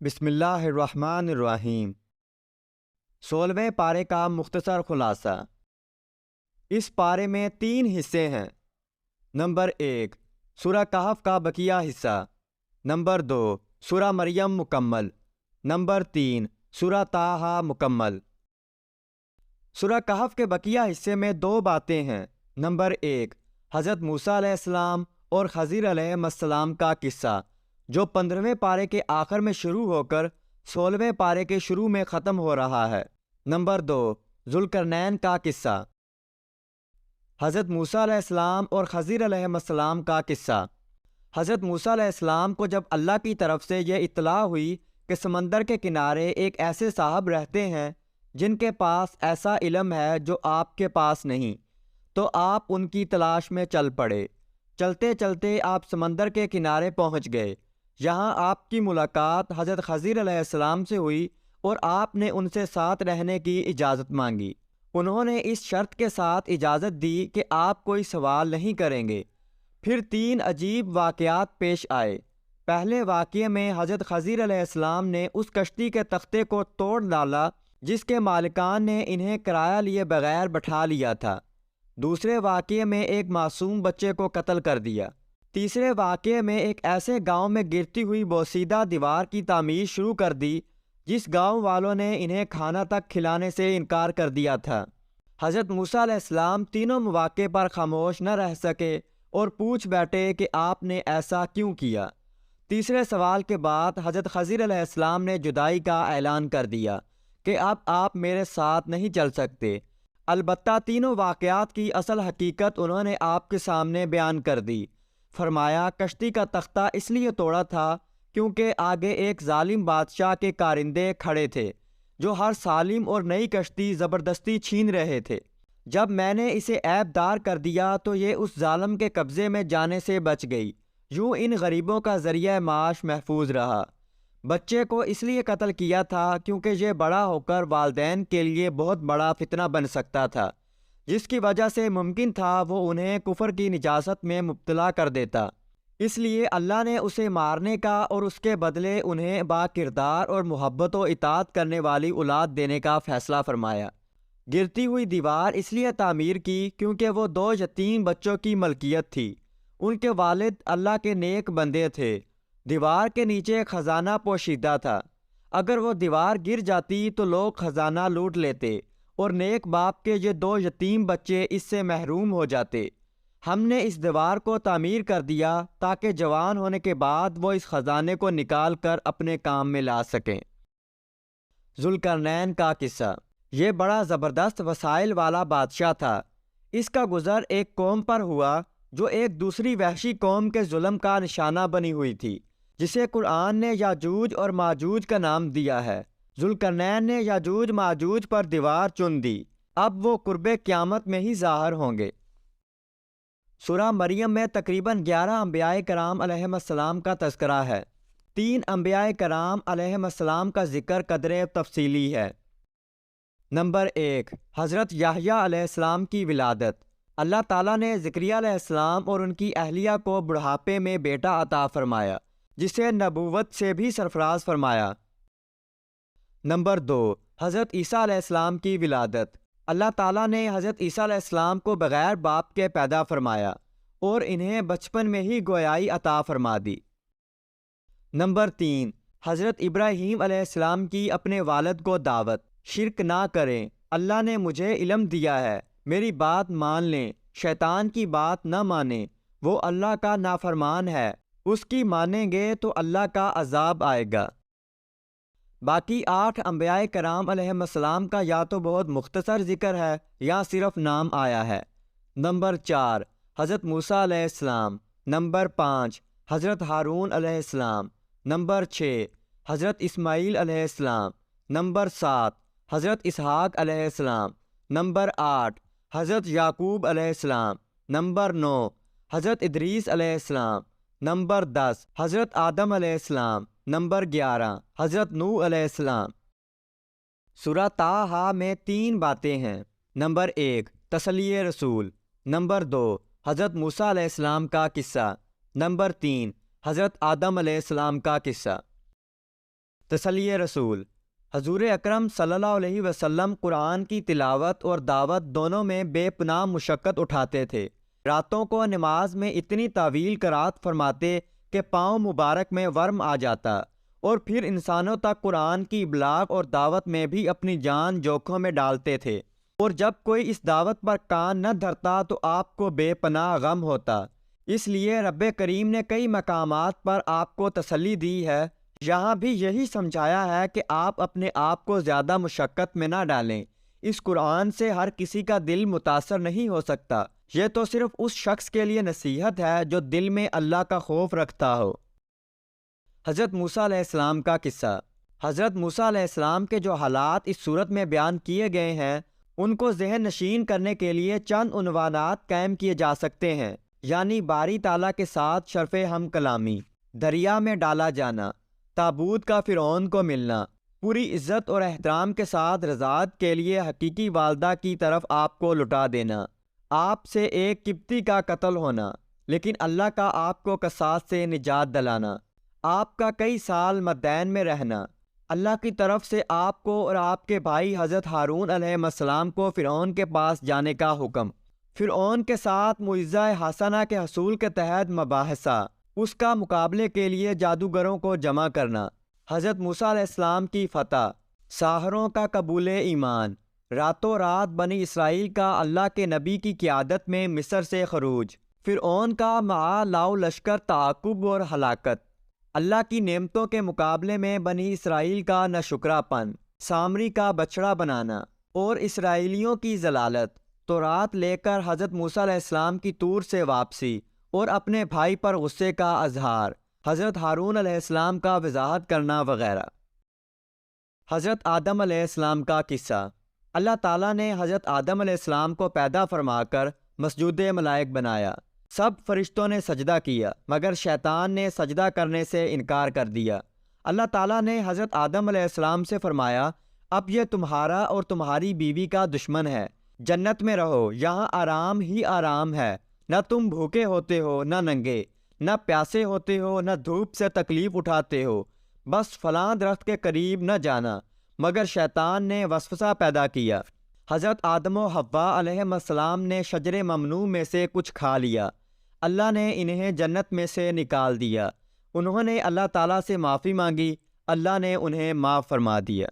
بسم اللہ الرحمن الرحیم۔ 16ویں پارے کا مختصر خلاصہ۔ اس پارے میں 3 حصے ہیں۔ نمبر 1 سورہ کہف کا بقیہ حصہ۔ نمبر 2 سورہ مریم مکمل۔ نمبر 3 سورہ طٰہٰ مکمل۔ سورہ کہف کے بقیہ حصے میں 2 باتیں ہیں۔ نمبر 1 حضرت موسیٰ علیہ السلام اور خضر علیہ السلام کا قصہ، جو 15ویں پارے کے آخر میں شروع ہو کر 16ویں پارے کے شروع میں ختم ہو رہا ہے۔ نمبر 2 ذوالقرنین کا قصہ۔ حضرت موسیٰ علیہ السلام اور خضر علیہ السلام کا قصہ۔ حضرت موسیٰ علیہ السلام کو جب اللہ کی طرف سے یہ اطلاع ہوئی کہ سمندر کے کنارے ایک ایسے صاحب رہتے ہیں جن کے پاس ایسا علم ہے جو آپ کے پاس نہیں، تو آپ ان کی تلاش میں چل پڑے۔ چلتے چلتے آپ سمندر کے کنارے پہنچ گئے۔ یہاں آپ کی ملاقات حضرت خضر علیہ السلام سے ہوئی اور آپ نے ان سے ساتھ رہنے کی اجازت مانگی۔ انہوں نے اس شرط کے ساتھ اجازت دی کہ آپ کوئی سوال نہیں کریں گے۔ پھر 3 عجیب واقعات پیش آئے۔ پہلے واقعے میں حضرت خضر علیہ السلام نے اس کشتی کے تختے کو توڑ ڈالا جس کے مالکان نے انہیں کرایہ لیے بغیر بٹھا لیا تھا۔ دوسرے واقعے میں ایک معصوم بچے کو قتل کر دیا۔ تیسرے واقعے میں ایک ایسے گاؤں میں گرتی ہوئی بوسیدہ دیوار کی تعمیر شروع کر دی جس گاؤں والوں نے انہیں کھانا تک کھلانے سے انکار کر دیا تھا۔ حضرت موسیٰ علیہ السلام تینوں مواقع پر خاموش نہ رہ سکے اور پوچھ بیٹھے کہ آپ نے ایسا کیوں کیا۔ تیسرے سوال کے بعد حضرت خضر علیہ السلام نے جدائی کا اعلان کر دیا کہ اب آپ میرے ساتھ نہیں چل سکتے۔ البتہ تینوں واقعات کی اصل حقیقت انہوں نے آپ کے سامنے بیان کر دی۔ فرمایا کشتی کا تختہ اس لیے توڑا تھا کیونکہ آگے ایک ظالم بادشاہ کے کارندے کھڑے تھے جو ہر سالم اور نئی کشتی زبردستی چھین رہے تھے۔ جب میں نے اسے عیب دار کر دیا تو یہ اس ظالم کے قبضے میں جانے سے بچ گئی۔ یوں ان غریبوں کا ذریعہ معاش محفوظ رہا۔ بچے کو اس لیے قتل کیا تھا کیونکہ یہ بڑا ہو کر والدین کے لیے بہت بڑا فتنہ بن سکتا تھا، جس کی وجہ سے ممکن تھا وہ انہیں کفر کی نجاست میں مبتلا کر دیتا۔ اس لیے اللہ نے اسے مارنے کا اور اس کے بدلے انہیں با کردار اور محبت و اطاعت کرنے والی اولاد دینے کا فیصلہ فرمایا۔ گرتی ہوئی دیوار اس لیے تعمیر کی کیونکہ وہ 2 یتیم بچوں کی ملکیت تھی۔ ان کے والد اللہ کے نیک بندے تھے۔ دیوار کے نیچے خزانہ پوشیدہ تھا۔ اگر وہ دیوار گر جاتی تو لوگ خزانہ لوٹ لیتے اور نیک باپ کے یہ 2 یتیم بچے اس سے محروم ہو جاتے۔ ہم نے اس دیوار کو تعمیر کر دیا تاکہ جوان ہونے کے بعد وہ اس خزانے کو نکال کر اپنے کام میں لا سکیں۔ ذوالقرنین کا قصہ۔ یہ بڑا زبردست وسائل والا بادشاہ تھا۔ اس کا گزر ایک قوم پر ہوا جو ایک دوسری وحشی قوم کے ظلم کا نشانہ بنی ہوئی تھی، جسے قرآن نے یاجوج اور ماجوج کا نام دیا ہے۔ ذوالقرنین نے یاجوج ماجوج پر دیوار چن دی۔ اب وہ قرب قیامت میں ہی ظاہر ہوں گے۔ سورہ مریم میں تقریباً 11 انبیاء کرام علیہ السلام کا تذکرہ ہے۔ 3 انبیاء کرام علیہ السلام کا ذکر قدرے تفصیلی ہے۔ نمبر 1 حضرت یحییٰ علیہ السلام کی ولادت۔ اللہ تعالیٰ نے زکریہ علیہ السلام اور ان کی اہلیہ کو بڑھاپے میں بیٹا عطا فرمایا جسے نبوت سے بھی سرفراز فرمایا۔ نمبر 2 حضرت عیسیٰ علیہ السلام کی ولادت۔ اللہ تعالیٰ نے حضرت عیسیٰ علیہ السلام کو بغیر باپ کے پیدا فرمایا اور انہیں بچپن میں ہی گویائی عطا فرما دی۔ نمبر 3 حضرت ابراہیم علیہ السلام کی اپنے والد کو دعوت۔ شرک نہ کریں، اللہ نے مجھے علم دیا ہے، میری بات مان لیں، شیطان کی بات نہ مانیں، وہ اللہ کا نافرمان ہے، اس کی مانیں گے تو اللہ کا عذاب آئے گا۔ باقی 8 انبیاء کرام علیہ السلام کا یا تو بہت مختصر ذکر ہے یا صرف نام آیا ہے۔ نمبر 4 حضرت موسیٰ علیہ السلام۔ نمبر 5 حضرت ہارون علیہ السلام۔ نمبر 6 حضرت اسماعیل علیہ السلام۔ نمبر 7 حضرت اسحاق علیہ السلام۔ نمبر 8 حضرت یعقوب علیہ السلام۔ نمبر 9 حضرت ادریس علیہ السلام۔ نمبر 10 حضرت آدم علیہ السلام۔ نمبر 11 حضرت نوح علیہ السلام۔ سورہ طٰہٰ میں 3 باتیں ہیں۔ نمبر 1 تسلی رسول۔ نمبر 2 حضرت موسیٰ علیہ السلام کا قصہ۔ نمبر 3 حضرت آدم علیہ السلام کا قصہ۔ تسلی رسول۔ حضور اکرم صلی اللہ علیہ وسلم قرآن کی تلاوت اور دعوت دونوں میں بے پناہ مشقت اٹھاتے تھے۔ راتوں کو نماز میں اتنی طویل قرات فرماتے کہ پاؤں مبارک میں ورم آ جاتا، اور پھر انسانوں تک قرآن کی ابلاغ اور دعوت میں بھی اپنی جان جوکھوں میں ڈالتے تھے، اور جب کوئی اس دعوت پر کان نہ دھرتا تو آپ کو بے پناہ غم ہوتا۔ اس لیے رب کریم نے کئی مقامات پر آپ کو تسلی دی ہے۔ یہاں بھی یہی سمجھایا ہے کہ آپ اپنے آپ کو زیادہ مشقت میں نہ ڈالیں۔ اس قرآن سے ہر کسی کا دل متاثر نہیں ہو سکتا، یہ تو صرف اس شخص کے لیے نصیحت ہے جو دل میں اللہ کا خوف رکھتا ہو۔ حضرت موسیٰ علیہ السلام کا قصہ۔ حضرت موسیٰ علیہ السلام کے جو حالات اس صورت میں بیان کیے گئے ہیں ان کو ذہن نشین کرنے کے لیے چند عنوانات قائم کیے جا سکتے ہیں، یعنی باری تعالیٰ کے ساتھ شرف ہم کلامی، دریا میں ڈالا جانا، تابوت کا فرعون کو ملنا، پوری عزت اور احترام کے ساتھ رضاعت کے لیے حقیقی والدہ کی طرف آپ کو لٹا دینا، آپ سے ایک قبطی کا قتل ہونا لیکن اللہ کا آپ کو قصاص سے نجات دلانا، آپ کا کئی سال مدین میں رہنا، اللہ کی طرف سے آپ کو اور آپ کے بھائی حضرت ہارون علیہ السلام کو فرعون کے پاس جانے کا حکم، فرعون کے ساتھ معجزہ حسنہ کے حصول کے تحت مباحثہ، اس کا مقابلے کے لیے جادوگروں کو جمع کرنا، حضرت موسیٰ علیہ السلام کی فتح، ساحروں کا قبول ایمان، راتوں رات بنی اسرائیل کا اللہ کے نبی کی قیادت میں مصر سے خروج، فرعون کا مع لاؤ لشکر تعاقب اور ہلاکت، اللہ کی نعمتوں کے مقابلے میں بنی اسرائیل کا ناشکرا پن، سامری کا بچڑا بنانا، اور اسرائیلیوں کی ضلالت، تورات لے کر حضرت موسیٰ علیہ السلام کی طور سے واپسی اور اپنے بھائی پر غصے کا اظہار، حضرت ہارون علیہ السلام کا وضاحت کرنا وغیرہ۔ حضرت آدم علیہ السلام کا قصہ۔ اللہ تعالیٰ نے حضرت آدم علیہ السلام کو پیدا فرما کر مسجود ملائک بنایا۔ سب فرشتوں نے سجدہ کیا مگر شیطان نے سجدہ کرنے سے انکار کر دیا۔ اللہ تعالیٰ نے حضرت آدم علیہ السلام سے فرمایا، اب یہ تمہارا اور تمہاری بیوی کا دشمن ہے، جنت میں رہو، یہاں آرام ہی آرام ہے، نہ تم بھوکے ہوتے ہو نہ ننگے، نہ پیاسے ہوتے ہو نہ دھوپ سے تکلیف اٹھاتے ہو، بس فلاں درخت کے قریب نہ جانا۔ مگر شیطان نے وسوسہ پیدا کیا۔ حضرت آدم و حوا علیہ السلام نے شجر ممنوع میں سے کچھ کھا لیا، اللہ نے انہیں جنت میں سے نکال دیا، انہوں نے اللہ تعالیٰ سے معافی مانگی، اللہ نے انہیں معاف فرما دیا۔